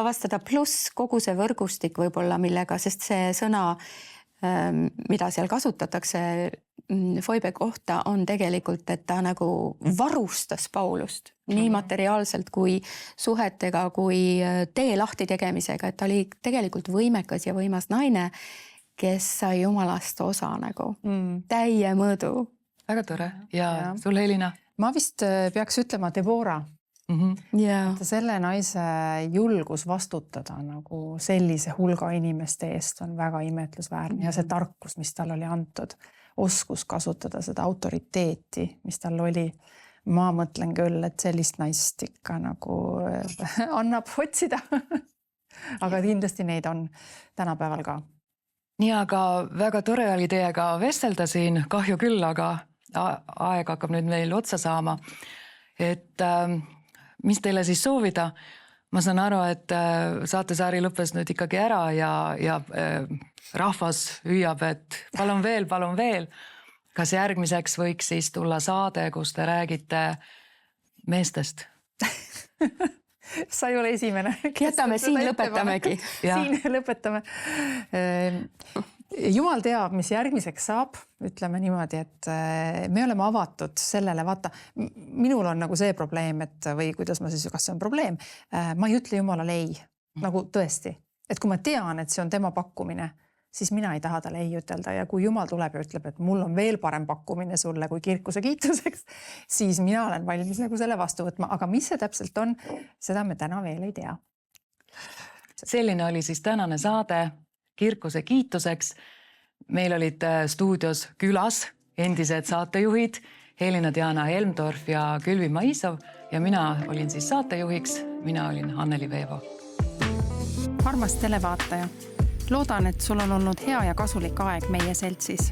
Speaker 2: avastada, pluss kogu see võrgustik võib-olla millega, sest see sõna, mida seal kasutatakse Foibe kohta, on tegelikult, et ta nagu varustas Paulust nii materiaalselt kui suhetega, kui tee lahti tegemisega, et ta oli tegelikult võimekas ja võimas naine, kes sai Jumalast osa nagu täie mõõdu.
Speaker 1: Väga tore. Ja sul, Helina?
Speaker 3: Ma vist peaks ütlema Deborah. Selle naise julgus vastutada nagu sellise hulga inimeste eest on väga imetlusväärne ja see tarkus, mis tal oli antud, oskus kasutada seda autoriteeti, mis tal oli. Ma mõtlen küll, et sellist naist ikka nagu annab otsida. Aga kindlasti neid on tänapäeval ka.
Speaker 1: Nii, aga väga tore oli teiega vestelda siin, kahju küll, aga aeg hakkab nüüd meil otsa saama. Et mis teile siis soovida? Ma saan aru, et saatesaari lõppes nüüd ikkagi ära ja rahvas hüüab, et palun veel. Kas järgmiseks võiks siis tulla saade, kus te räägite meestest?
Speaker 3: Sa ei ole esimene.
Speaker 2: Jätame, siin lõpetamegi.
Speaker 3: Siin lõpetame. Jumal teab, mis järgmiseks saab, ütleme niimoodi, et me oleme avatud sellele, vaata, minul on nagu see probleem, et või kuidas ma siis, kas see on probleem, ma ei ütle Jumalale ei, nagu tõesti, et kui ma tean, et see on tema pakkumine, siis mina ei taha talle ei ütelda ja kui Jumal tuleb ja ütleb, et mul on veel parem pakkumine sulle kui kirkuse kiituseks, siis mina olen valmis nagu selle vastu võtma, aga mis see täpselt on, seda me täna veel ei tea.
Speaker 1: Selline oli siis tänane saade kirkuse kiituseks. Meil olid stuudios külas endised saatejuhid Helina-Diana Helmdorf ja Külvi Maisov ja mina olin siis saatejuhiks, mina olin Anneli Veevo.
Speaker 4: Armas televaataja, loodan, et sul on olnud hea ja kasulik aeg meie seltsis.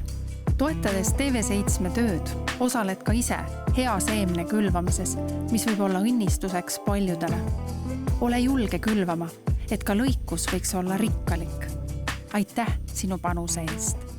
Speaker 4: Toetades TV7 tööd, osaled ka ise hea seemne külvamises, mis võib olla õnnistuseks paljudele. Ole julge külvama, et ka lõikus võiks olla rikkalik. Aitäh sinu panuse eest!